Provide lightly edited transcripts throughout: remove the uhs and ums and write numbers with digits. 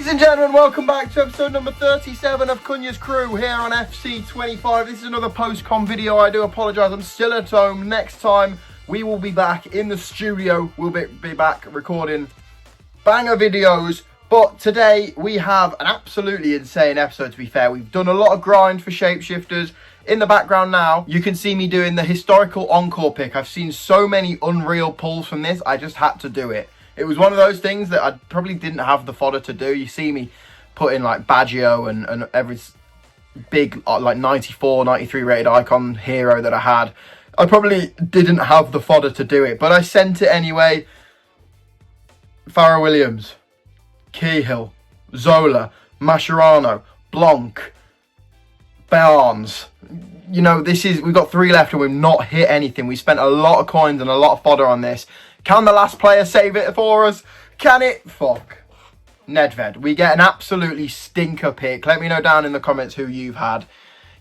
Ladies and gentlemen, welcome back to episode number 37 of Cunha's crew here on FC25. This is another post-con video. I do apologise, I'm still at home. Next time, we will be back in the studio. We'll be back recording banger videos. But today, we have an absolutely insane episode, to be fair. We've done a lot of grind for Shapeshifters. In the background now, you can see me doing the historical encore pick. I've seen so many unreal pulls from this, I just had to do it. It was one of those things that I probably didn't have the fodder to do. You see me put in like Baggio and every big like 94, 93 rated icon hero that I had. I probably didn't have the fodder to do it, but I sent it anyway. Farrell Williams, Cahill, Zola, Mascherano, Blanc, Barnes. You know, we've got 3 left and we've not hit anything. We spent a lot of coins and a lot of fodder on this. Can the last player save it for us? Can it? Fuck. Nedved. We get an absolutely stinker pick. Let me know down in the comments who you've had.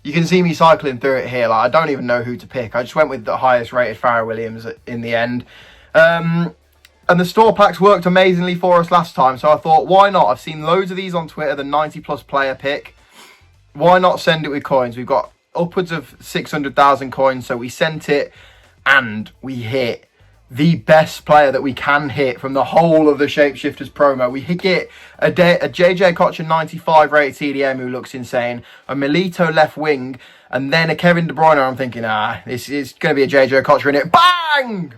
You can see me cycling through it here. Like, I don't even know who to pick. I just went with the highest rated Farrell Williams in the end. And the store packs worked amazingly for us last time. So I thought, why not? I've seen loads of these on Twitter, the 90 plus player pick. Why not send it with coins? We've got upwards of 600,000 coins. So we sent it and we hit the best player that we can hit from the whole of the Shapeshifters promo. We get a JJ Koch 95 rated CDM who looks insane, a Milito left wing, and then a Kevin De Bruyne. I'm thinking, this is going to be a JJ Koch in it. Bang!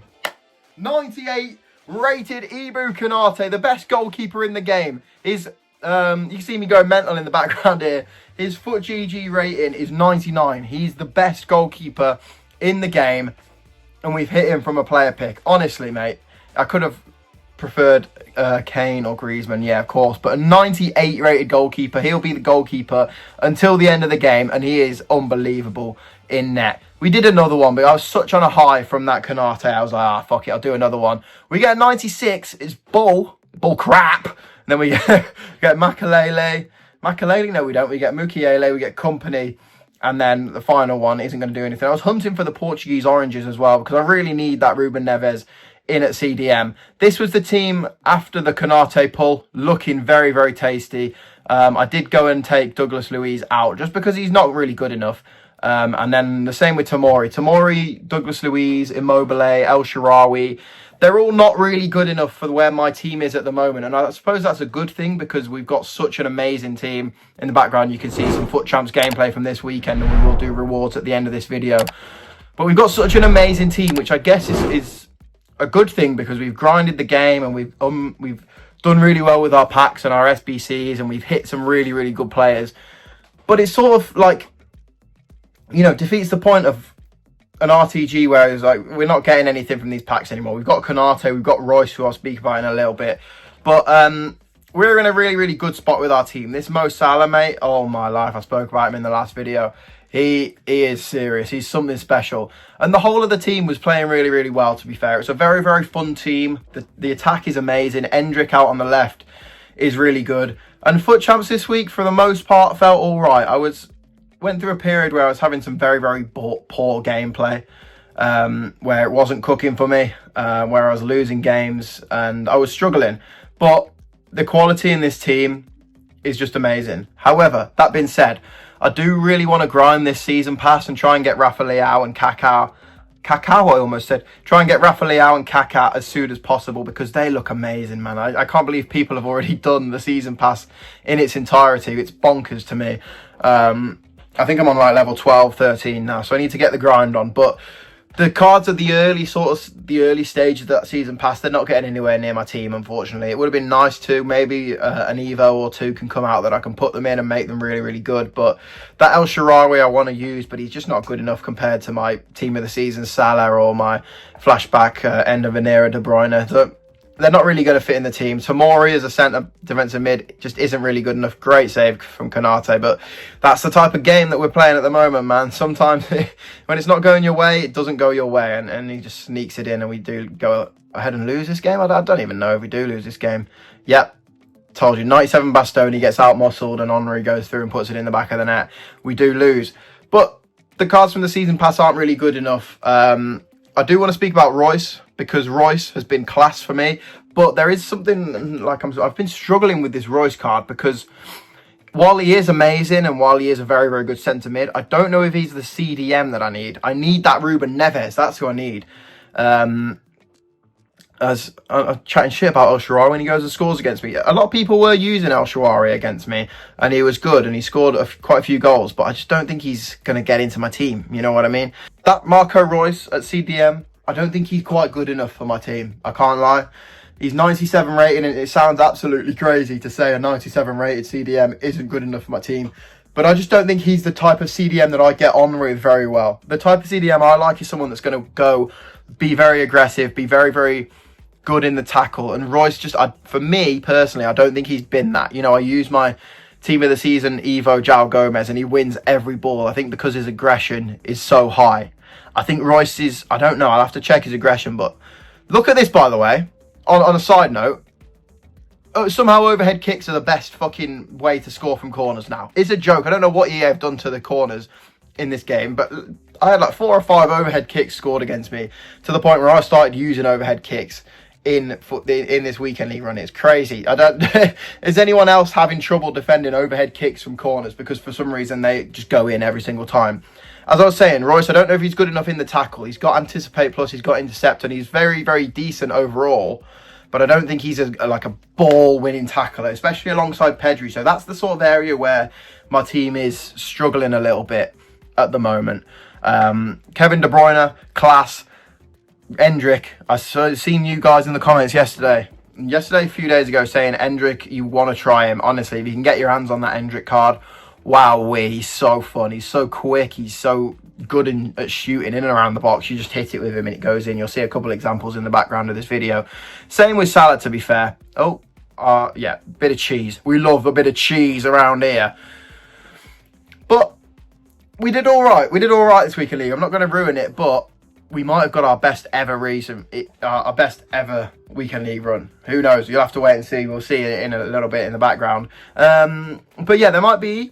98 rated Ibu Konate, the best goalkeeper in the game. You can see me going mental in the background here. His FUT GG rating is 99. He's the best goalkeeper in the game. And we've hit him from a player pick. Honestly, mate, I could have preferred Kane or Griezmann, yeah, of course. But a 98 rated goalkeeper, he'll be the goalkeeper until the end of the game. And he is unbelievable in net. We did another one, but I was such on a high from that Konate. I was like, fuck it, I'll do another one. We get a 96, it's bull crap. And then we get Makalele. No, we don't. We get Mukiele, we get Company. And then the final one isn't going to do anything. I was hunting for the Portuguese oranges as well because I really need that Ruben Neves in at CDM. This was the team after the Konate pull, looking very, very tasty. I did go and take Douglas Luiz out just because he's not really good enough. And then the same with Tomori, Douglas Luiz, Immobile, El Shaarawy. They're all not really good enough for where my team is at the moment. And I suppose that's a good thing because we've got such an amazing team. In the background, you can see some FUT Champs gameplay from this weekend and we will do rewards at the end of this video. But we've got such an amazing team, which I guess is a good thing because we've grinded the game and we've done really well with our packs and our SBCs and we've hit some really, really good players. But it's sort of like, you know, defeats the point of an RTG where it's like we're not getting anything from these packs anymore. We've got Konate, we've got Royce, who I'll speak about in a little bit, but we're in a really, really good spot with our team. This Mo Salah, mate, oh my life, I spoke about him in the last video. He is serious. He's something special, and the whole of the team was playing really, really well. To be fair, it's a very, very fun team. The attack is amazing. Endrick out on the left is really good, and FUT Champs this week for the most part felt all right. Went through a period where I was having some very, very poor gameplay, where it wasn't cooking for me, where I was losing games and I was struggling. But the quality in this team is just amazing. However, that being said, I do really want to grind this season pass and try and get Rafa Leao and Kaká. I almost said. Try and get Rafa Leao and Kaká as soon as possible because they look amazing, man. I can't believe people have already done the season pass in its entirety. It's bonkers to me. I think I'm on like level 12, 13 now, so I need to get the grind on. But the cards at the early stage of that season pass, they're not getting anywhere near my team, unfortunately. It would have been nice to maybe an Evo or two can come out that I can put them in and make them really, really good. But that El Shaarawy I want to use, but he's just not good enough compared to my team of the season Salah or my flashback end of an era De Bruyne. So they're not really going to fit in the team. Tomori as a centre defensive mid just isn't really good enough. Great save from Konate, but that's the type of game that we're playing at the moment, man. Sometimes when it's not going your way, it doesn't go your way, and he just sneaks it in, and we do go ahead and lose this game. I don't even know if we do lose this game. Yep, told you. 97 Bastoni gets out-muscled, and Henry goes through and puts it in the back of the net. We do lose. But the cards from the season pass aren't really good enough. I do want to speak about Royce, because Royce has been class for me. But there is something, like, I've been struggling with this Royce card, because while he is amazing and while he is a very, very good centre mid, I don't know if he's the CDM that I need. I need that Ruben Neves. That's who I need. As I'm chatting shit about El Shaarawy when he goes and scores against me. A lot of people were using El Shaarawy against me, and he was good, and he scored quite a few goals, but I just don't think he's going to get into my team. You know what I mean? That Marco Reus at CDM, I don't think he's quite good enough for my team. I can't lie. He's 97 rated, and it sounds absolutely crazy to say a 97 rated CDM isn't good enough for my team. But I just don't think he's the type of CDM that I get on with very well. The type of CDM I like is someone that's going to go, be very aggressive, be very, very good in the tackle. And Royce just, for me personally, I don't think he's been that. You know, I use my team of the season, Ivo João Gomez, and he wins every ball. I think because his aggression is so high. I think Royce is, I don't know, I'll have to check his aggression. But look at this, by the way. On a side note, somehow overhead kicks are the best fucking way to score from corners now. It's a joke. I don't know what EA have done to the corners in this game, but I had like 4 or 5 overhead kicks scored against me, to the point where I started using overhead kicks in this weekend league run. It's crazy. I don't is anyone else having trouble defending overhead kicks from corners, because for some reason they just go in every single time? As I was saying, Royce, I don't know if he's good enough in the tackle. He's got anticipate, plus he's got intercept, and he's very, very decent overall, but I don't think he's like a ball winning tackler, especially alongside Pedri. So that's the sort of area where my team is struggling a little bit at the moment. Kevin De Bruyne, class. Endrick, I seen you guys in the comments yesterday, a few days ago, saying Endrick, you want to try him. Honestly, if you can get your hands on that Endrick card, wow, he's so fun. He's so quick. He's so good at shooting in and around the box. You just hit it with him and it goes in. You'll see a couple examples in the background of this video. Same with Salah, to be fair. Yeah, bit of cheese. We love a bit of cheese around here. But we did all right. We did all right this week in league. I'm not going to ruin it, but we might have got our best ever weekend league run. Who knows? You'll have to wait and see. We'll see it in a little bit in the background. But yeah, there might be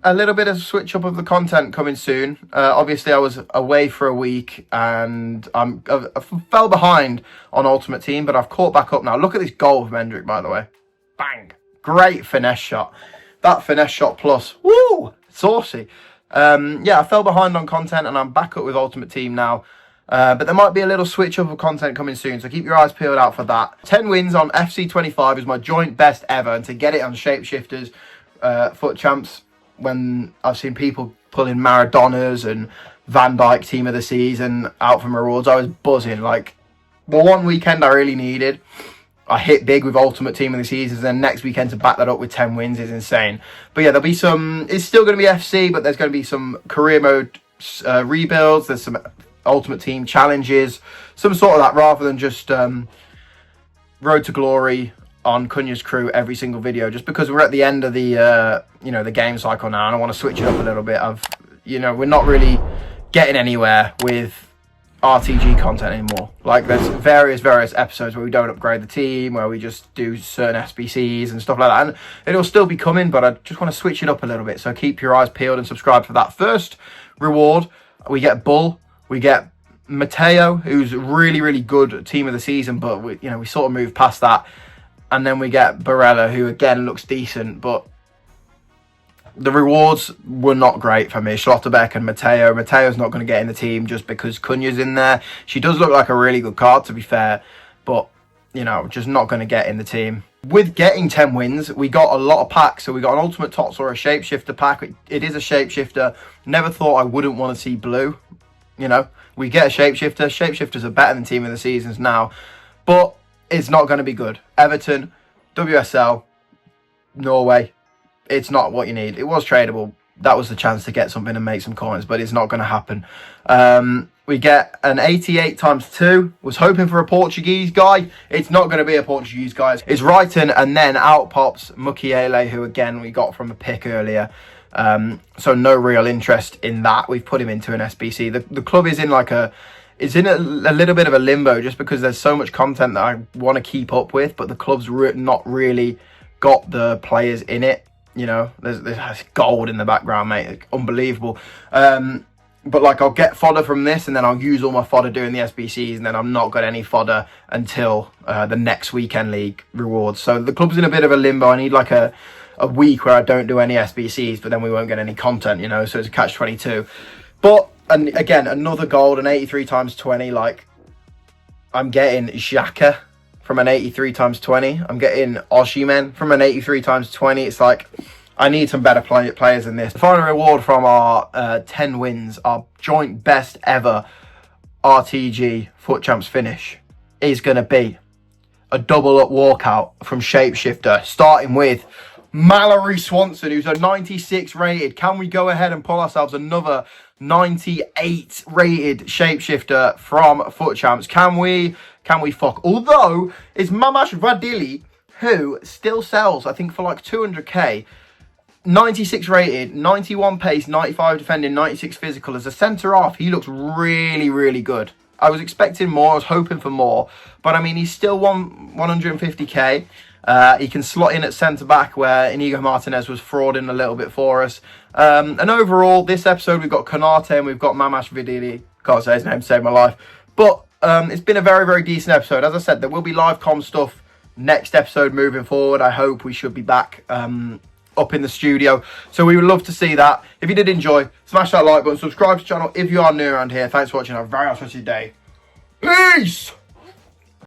a little bit of switch up of the content coming soon. Obviously, I was away for a week and I fell behind on Ultimate Team, but I've caught back up now. Look at this goal from Hendrick, by the way. Bang! Great finesse shot. That finesse shot plus. Woo! Saucy. Yeah, I fell behind on content and I'm back up with Ultimate Team now. But there might be a little switch up of content coming soon, so keep your eyes peeled out for that. 10 wins on FC25 is my joint best ever, and to get it on Shapeshifters Foot Champs, when I've seen people pulling Maradonas and Van Dijk team of the season out from rewards, I was buzzing. Like, the one weekend I really needed, I hit big with Ultimate Team of the season, and then next weekend to back that up with 10 wins is insane. But yeah, there'll be some, it's still going to be FC, but there's going to be some career mode rebuilds, there's some Ultimate Team challenges, some sort of that, rather than just Road to Glory on Cunha's crew every single video, just because we're at the end of the the game cycle now and I want to switch it up a little bit. We're not really getting anywhere with RTG content anymore. Like, there's various episodes where we don't upgrade the team, where we just do certain SBCs and stuff like that, and it'll still be coming, but I just want to switch it up a little bit. So keep your eyes peeled and subscribe for that. First reward, we get Bull. We get Mateo, who's really, really good team of the season, but we sort of moved past that. And then we get Barella, who again looks decent, but the rewards were not great for me. Schlotterbeck and Mateo. Mateo's not going to get in the team just because Cunha's in there. She does look like a really good card, to be fair, but just not going to get in the team. With getting 10 wins, we got a lot of packs. So we got an Ultimate Tots or a Shapeshifter pack. It is a Shapeshifter. Never thought I wouldn't want to see blue. We get a Shapeshifter. Shapeshifters are better than team of the seasons now, but it's not going to be good. Everton, WSL, Norway, it's not what you need. It was tradable. That was the chance to get something and make some coins, but it's not going to happen. We get an 88 times 2. Was hoping for a Portuguese guy. It's not going to be a Portuguese guy. It's Wrighton, and then out pops Mukiele, who again we got from a pick earlier. So no real interest in that. We've put him into an SBC. The club is in it's in a little bit of a limbo, just because there's so much content that I want to keep up with, but the club's not really got the players in it. There's gold in the background, mate. It's unbelievable. But like, I'll get fodder from this, and then I'll use all my fodder doing the SBCs, and then I'm not got any fodder until the next weekend league rewards. So the club's in a bit of a limbo. I need like a week where I don't do any SBCs, but then we won't get any content, you know. So it's a catch-22. But, and again, another gold, an 83 times 20. Like, I'm getting Xhaka from an 83 times 20. I'm getting Osimhen from an 83 times 20. It's like, I need some better players than this. The final reward from our 10 wins, our joint best ever RTG FUT Champs finish, is going to be a double up walkout from Shapeshifter, starting with Mallory Swanson, who's a 96 rated. Can we go ahead and pull ourselves another 98 rated Shapeshifter from FUT Champs? Can we fuck? Although, it's Mamash Vadili, who still sells, I think, for like 200k. 96 rated, 91 pace, 95 defending, 96 physical. As a centre-half, he looks really, really good. I was expecting more, I was hoping for more. But, I mean, he's still 150k. He can slot in at centre-back, where Inigo Martinez was frauding a little bit for us. And overall, this episode, we've got Konate and we've got Mamash Vidili. Can't say his name, saved my life. But it's been a very, very decent episode. As I said, there will be live com stuff next episode moving forward. I hope we should be back up in the studio, so we would love to see that. If you did enjoy, smash that like button, subscribe to the channel if you are new around here. Thanks for watching. Have a very nice rest of your day. Peace.